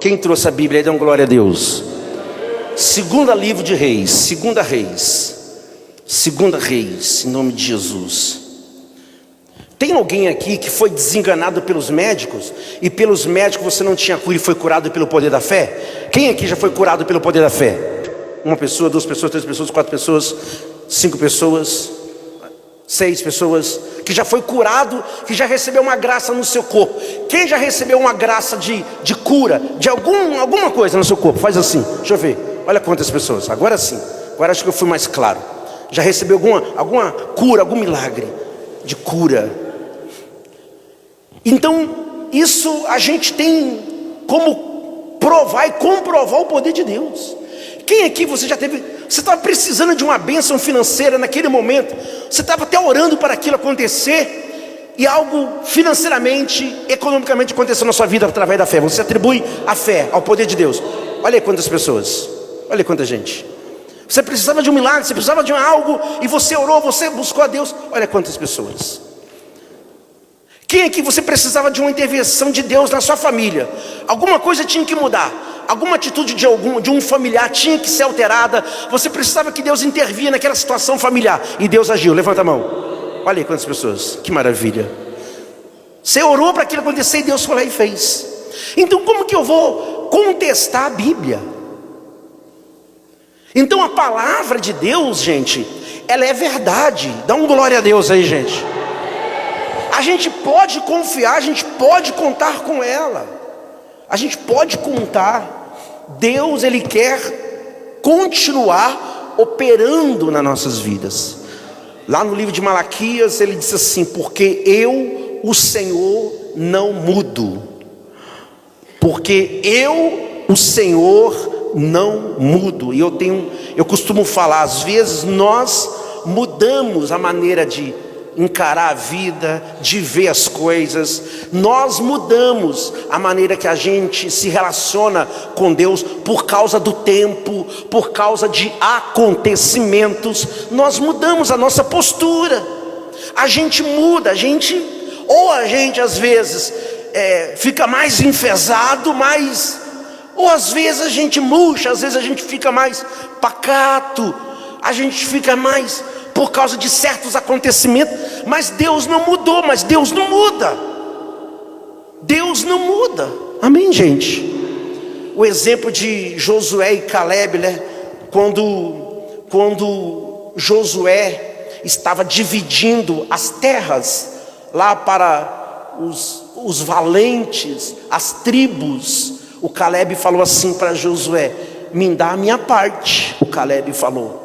Quem trouxe a Bíblia aí, dão glória a Deus. Segunda livro de Reis, Segunda Reis, em nome de Jesus. Tem alguém aqui que foi desenganado pelos médicos, e pelos médicos você não tinha cura e foi curado pelo poder da fé? Quem aqui já foi curado pelo poder da fé? Uma pessoa, duas pessoas, três pessoas, quatro pessoas, cinco pessoas, seis pessoas, que já foi curado, que já recebeu uma graça no seu corpo. Quem já recebeu uma graça de cura, de alguma coisa no seu corpo? Faz assim, deixa eu ver, olha quantas pessoas. Agora sim, agora acho que eu fui mais claro. Já recebeu alguma cura, algum milagre de cura? Então, isso a gente tem como provar e comprovar o poder de Deus. Quem aqui você estava precisando de uma bênção financeira naquele momento, você estava até orando para aquilo acontecer, e algo financeiramente, economicamente aconteceu na sua vida através da fé. Você atribui a fé ao poder de Deus. Olha aí quantas pessoas, olha aí quanta gente. Você precisava de um milagre, você precisava de algo, e você orou, você buscou a Deus. Olha quantas pessoas. Quem aqui você precisava de uma intervenção de Deus na sua família? Alguma coisa tinha que mudar, alguma atitude de um familiar tinha que ser alterada. Você precisava que Deus intervia naquela situação familiar, e Deus agiu. Levanta a mão. Olha aí quantas pessoas, que maravilha. Você orou para aquilo acontecer e Deus foi lá e fez. Então como que eu vou contestar a Bíblia? Então a palavra de Deus, gente, ela é verdade. Dá um glória a Deus aí, gente. A gente pode confiar, a gente pode contar com ela. A gente pode contar. Deus, Ele quer continuar operando nas nossas vidas. Lá no livro de Malaquias, Ele diz assim: porque eu, o Senhor, não mudo. Porque eu, o Senhor, não mudo. E eu costumo falar, às vezes nós mudamos a maneira de encarar a vida, de ver as coisas. Nós mudamos a maneira que a gente se relaciona com Deus por causa do tempo, por causa de acontecimentos. Nós mudamos a nossa postura. A gente muda, a gente às vezes fica mais enfesado, ou às vezes a gente murcha, às vezes a gente fica mais pacato, a gente fica mais por causa de certos acontecimentos. Mas Deus não mudou, mas Deus não muda. Deus não muda. Amém, gente? O exemplo de Josué e Caleb, né? Quando Josué estava dividindo as terras lá para os valentes, as tribos, o Caleb falou assim para Josué: me dá a minha parte. O Caleb falou: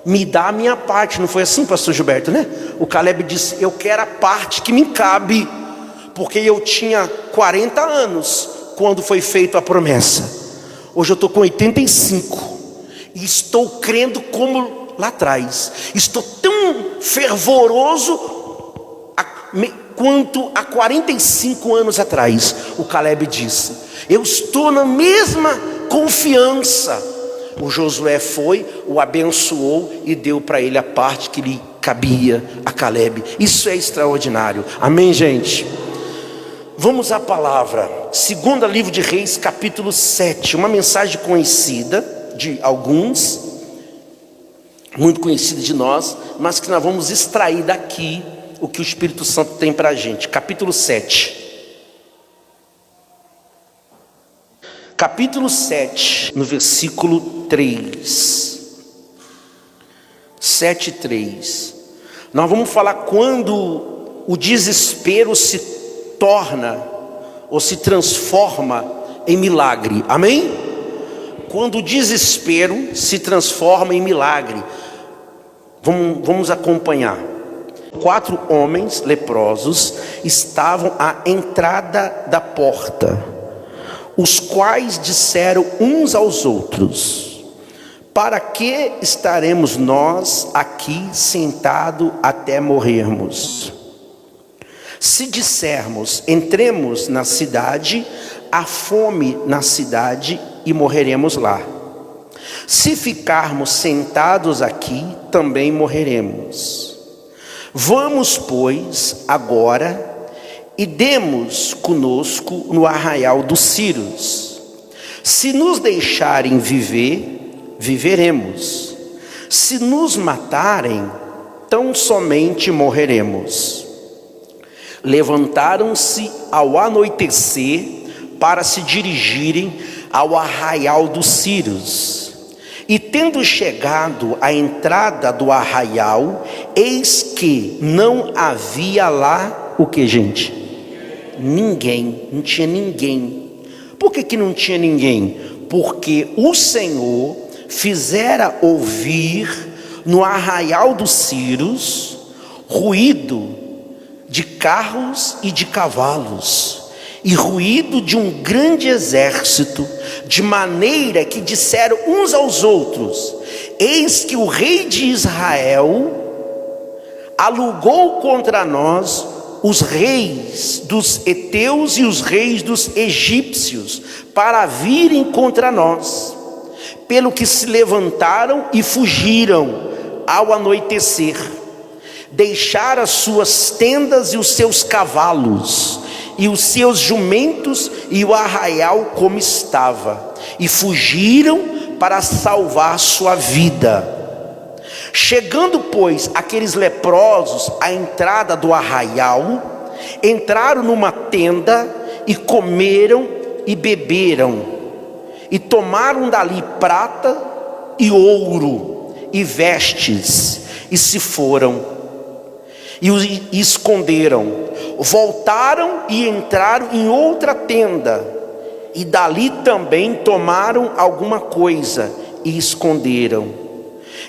me dá a minha parte. Não foi assim, pastor Gilberto, né? O Caleb disse: eu quero a parte que me cabe, porque eu tinha 40 anos quando foi feita a promessa. Hoje eu estou com 85 e estou crendo como lá atrás. Estou tão fervoroso quanto há 45 anos atrás. O Caleb disse: eu estou na mesma confiança. O Josué foi, o abençoou e deu para ele a parte que lhe cabia a Caleb. Isso é extraordinário. Amém, gente? Vamos à palavra. Segunda livro de Reis, capítulo 7. Uma mensagem conhecida de alguns, muito conhecida de nós, mas que nós vamos extrair daqui o que o Espírito Santo tem para a gente. Capítulo 7. Capítulo 7, no versículo 3. 7:3. Nós vamos falar quando o desespero se torna ou se transforma em milagre. Amém? Quando o desespero se transforma em milagre. Vamos acompanhar. 4 homens leprosos estavam à entrada da porta, os quais disseram uns aos outros: para que estaremos nós aqui sentados até morrermos? Se dissermos: entremos na cidade, há fome na cidade e morreremos lá. Se ficarmos sentados aqui, também morreremos. Vamos, pois, agora e demos conosco no arraial dos Círios, Se nos deixarem viver, viveremos. Se nos matarem, tão somente morreremos. Levantaram-se ao anoitecer para se dirigirem ao arraial dos Círios. E tendo chegado à entrada do arraial, eis que não havia lá o que, gente? Ninguém, não tinha ninguém. Por que não tinha ninguém? Porque o Senhor fizera ouvir no arraial dos Círios ruído de carros e de cavalos, e ruído de um grande exército, de maneira que disseram uns aos outros: eis que o rei de Israel alugou contra nós os reis dos heteus e os reis dos egípcios para virem contra nós. Pelo que se levantaram e fugiram ao anoitecer, deixaram as suas tendas e os seus cavalos e os seus jumentos e o arraial como estava, e fugiram para salvar sua vida. Chegando, pois, aqueles leprosos à entrada do arraial, entraram numa tenda e comeram e beberam, e tomaram dali prata e ouro e vestes, e se foram e os esconderam. Voltaram e entraram em outra tenda, e dali também tomaram alguma coisa e esconderam.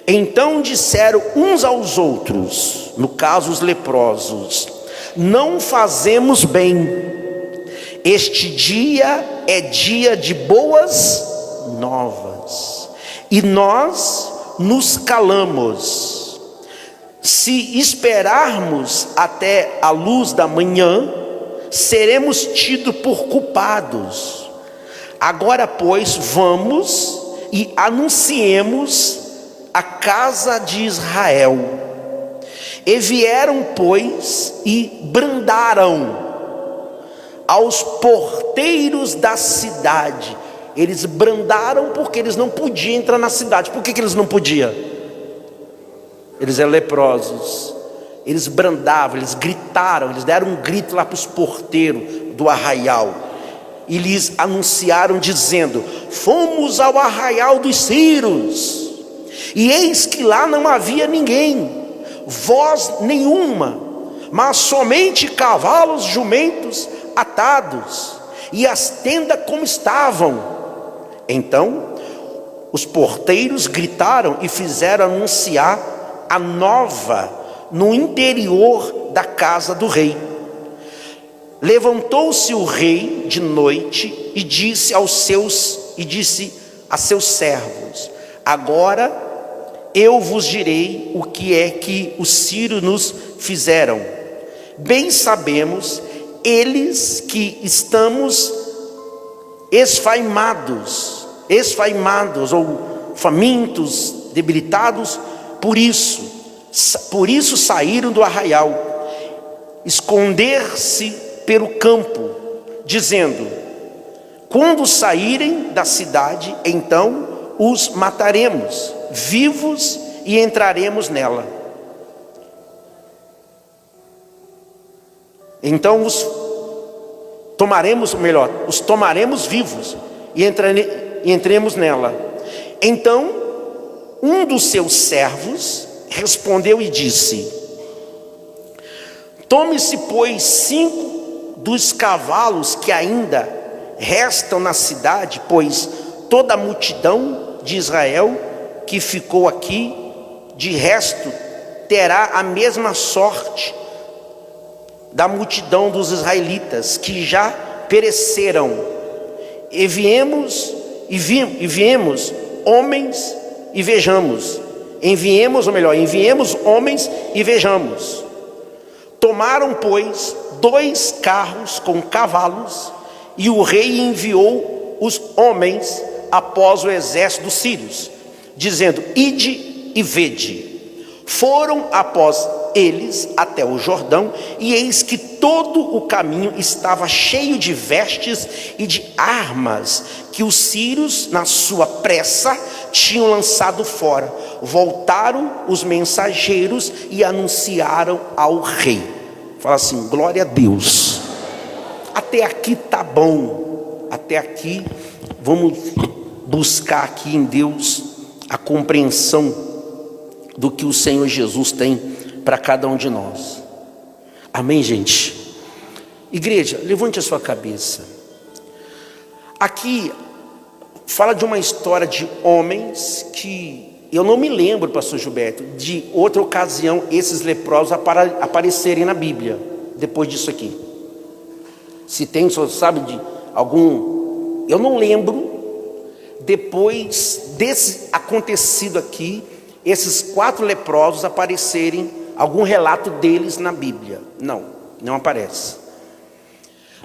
Então disseram uns aos outros, no caso os leprosos: não fazemos bem, este dia é dia de boas novas, e nós nos calamos. Se esperarmos até a luz da manhã, seremos tidos por culpados. Agora, pois, vamos e anunciemos a casa de Israel. E vieram, pois, e brandaram aos porteiros da cidade. Eles brandaram porque eles não podiam entrar na cidade. Por que eles não podiam? Eles eram leprosos. Eles brandavam, eles gritaram, eles deram um grito lá para os porteiros do arraial, e lhes anunciaram dizendo: fomos ao arraial dos Círios, e eis que lá não havia ninguém, voz nenhuma, mas somente cavalos, jumentos atados, e as tendas como estavam. Então os porteiros gritaram e fizeram anunciar a nova no interior da casa do rei. Levantou-se o rei de noite e disse a seus servos: agora eu vos direi o que é que os sírios nos fizeram. Bem sabemos eles que estamos esfaimados ou famintos, debilitados. Por isso saíram do arraial, esconder-se pelo campo, dizendo: quando saírem da cidade, então os mataremos vivos e entraremos nela. Então os tomaremos vivos e entremos nela. Então um dos seus servos respondeu e disse: tome-se, pois, 5 dos cavalos que ainda restam na cidade, pois toda a multidão de Israel que ficou aqui, de resto, terá a mesma sorte da multidão dos israelitas que já pereceram. E viemos homens e vejamos. Enviemos homens e vejamos. Tomaram, pois, 2 carros com cavalos, e o rei enviou os homens após o exército dos sírios, dizendo: ide e vede. Foram após eles até o Jordão, e eis que todo o caminho estava cheio de vestes e de armas que os sírios, na sua pressa, tinham lançado fora. Voltaram os mensageiros e anunciaram ao rei. Fala assim: glória a Deus. Até aqui tá bom. Até aqui vamos buscar aqui em Deus a compreensão do que o Senhor Jesus tem para cada um de nós. Amém, gente? Igreja, levante a sua cabeça. Aqui fala de uma história de homens que eu não me lembro, pastor Gilberto, de outra ocasião esses leprosos aparecerem na Bíblia depois disso aqui. Se tem, só sabe de algum, eu não lembro, depois desse acontecido aqui, esses 4 leprosos aparecerem, algum relato deles na Bíblia. Não aparece.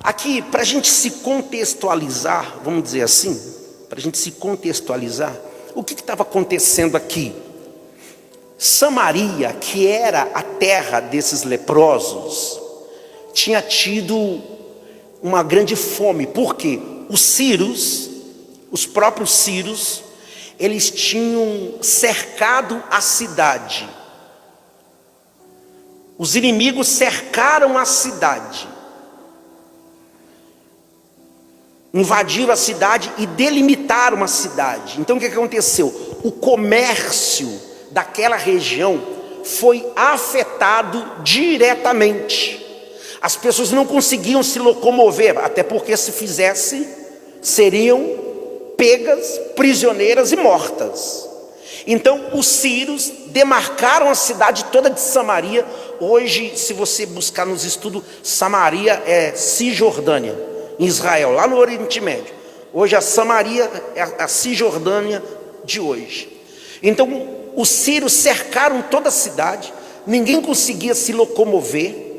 Aqui, para a gente se contextualizar, vamos dizer assim, para a gente se contextualizar, o que estava acontecendo aqui? Samaria, que era a terra desses leprosos, tinha tido uma grande fome. Por quê? Os sírios, os próprios sírios, eles tinham cercado a cidade. Os inimigos cercaram a cidade, invadiram a cidade e delimitaram a cidade. Então o que aconteceu? O comércio daquela região foi afetado diretamente. As pessoas não conseguiam se locomover, até porque se fizesse, seriam pegas, prisioneiras e mortas. Então os sírios demarcaram a cidade toda de Samaria. Hoje, se você buscar nos estudos, Samaria é Cisjordânia, em Israel, lá no Oriente Médio. Hoje a Samaria é a Cisjordânia de hoje. Então os sírios cercaram toda a cidade, ninguém conseguia se locomover.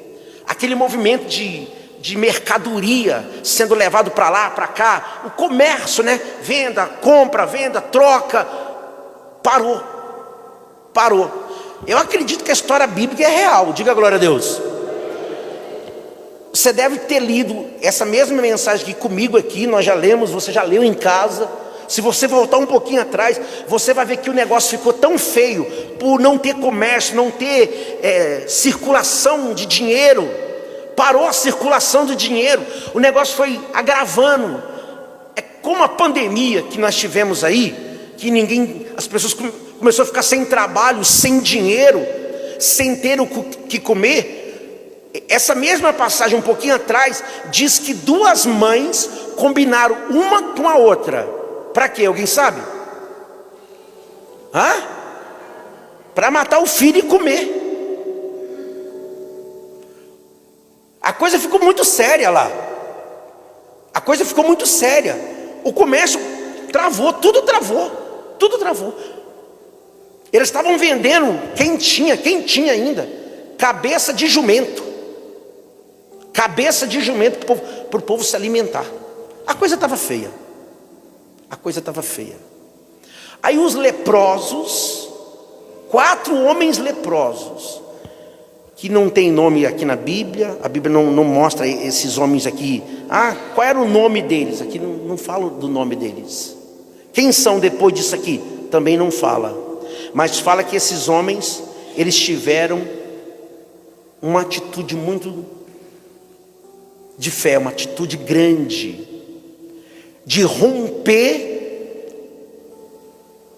Aquele movimento de mercadoria sendo levado para lá, para cá, o comércio, né? Venda, compra, venda, troca, parou. Eu acredito que a história bíblica é real, diga glória a Deus. Você deve ter lido essa mesma mensagem que comigo aqui, nós já lemos, você já leu em casa. Se você voltar um pouquinho atrás, você vai ver que o negócio ficou tão feio, por não ter comércio, não ter circulação de dinheiro. Parou a circulação de dinheiro, o negócio foi agravando. É como a pandemia que nós tivemos aí, que as pessoas começaram a ficar sem trabalho, sem dinheiro, sem ter o que comer. Essa mesma passagem um pouquinho atrás diz que 2 mães combinaram uma com a outra. Para quê? Alguém sabe? Para matar o filho e comer. A coisa ficou muito séria lá. A coisa ficou muito séria. O comércio travou, tudo travou. Eles estavam vendendo, quem tinha ainda, cabeça de jumento para o povo se alimentar. A coisa estava feia. Aí os leprosos, 4 homens leprosos, que não tem nome aqui na Bíblia, a Bíblia não mostra esses homens aqui. Qual era o nome deles? Aqui não fala do nome deles. Quem são depois disso aqui? Também não fala. Mas fala que esses homens, eles tiveram uma atitude muito de fé, uma atitude grande, de romper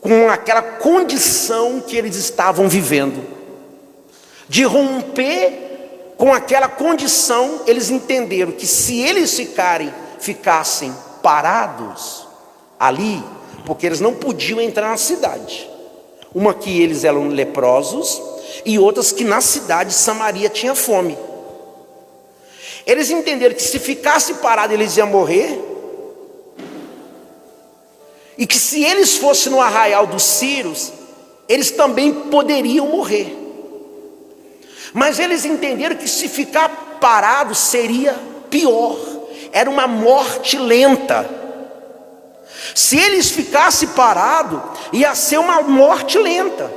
com aquela condição que eles estavam vivendo. De romper com aquela condição, eles entenderam que se eles ficassem parados ali, porque eles não podiam entrar na cidade. Uma que eles eram leprosos e outras que na cidade de Samaria tinha fome. Eles entenderam que se ficasse parado eles iam morrer. E que se eles fossem no arraial dos sírios, eles também poderiam morrer. Mas eles entenderam que se ficar parado seria pior. Era uma morte lenta. Se eles ficassem parados, ia ser uma morte lenta.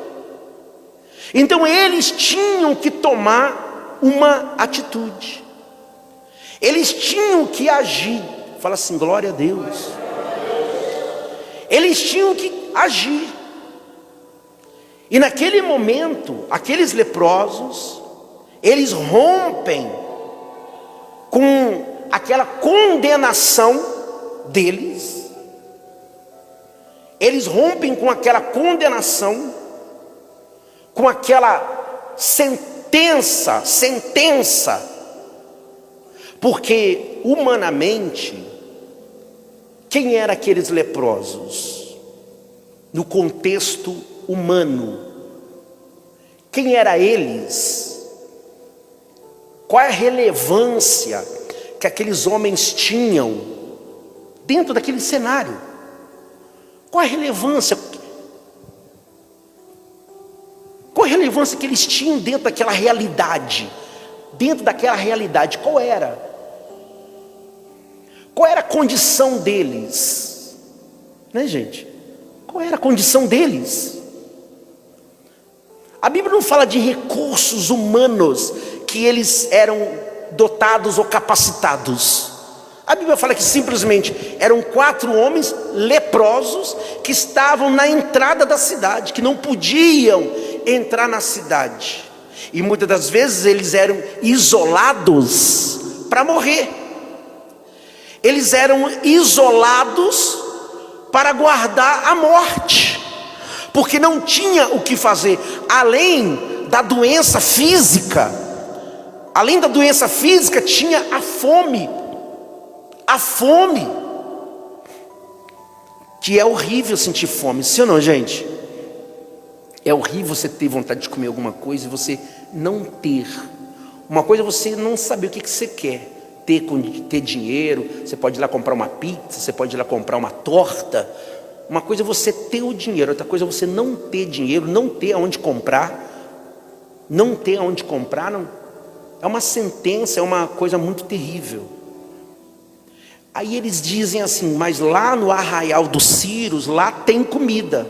Então eles tinham que tomar uma atitude. Eles tinham que agir. Fala assim, glória a Deus. Eles tinham que agir. E naquele momento, aqueles leprosos, eles rompem com aquela condenação deles. Eles rompem com aquela condenação, com aquela sentença, porque humanamente, quem eram aqueles leprosos? No contexto humano, quem eram eles? Qual é a relevância que aqueles homens tinham dentro daquele cenário? Qual é a relevância? Qual a relevância que eles tinham dentro daquela realidade? Dentro daquela realidade, qual era? Qual era a condição deles? Né, gente? Qual era a condição deles? A Bíblia não fala de recursos humanos que eles eram dotados ou capacitados. A Bíblia fala que simplesmente eram 4 homens leprosos que estavam na entrada da cidade, que não podiam entrar na cidade. E muitas das vezes eles eram isolados para morrer. Eles eram isolados para guardar a morte, porque não tinha o que fazer, além da doença física. Além da doença física, tinha a fome. A fome, que é horrível sentir fome, sim ou não, gente? É horrível você ter vontade de comer alguma coisa e você não ter. Uma coisa é você não saber o que você quer. Ter dinheiro, você pode ir lá comprar uma pizza, você pode ir lá comprar uma torta. Uma coisa é você ter o dinheiro, outra coisa é você não ter dinheiro, não ter aonde comprar. Não ter aonde comprar, não. É uma sentença, é uma coisa muito terrível. Aí eles dizem assim, mas lá no arraial dos Círios, lá tem comida.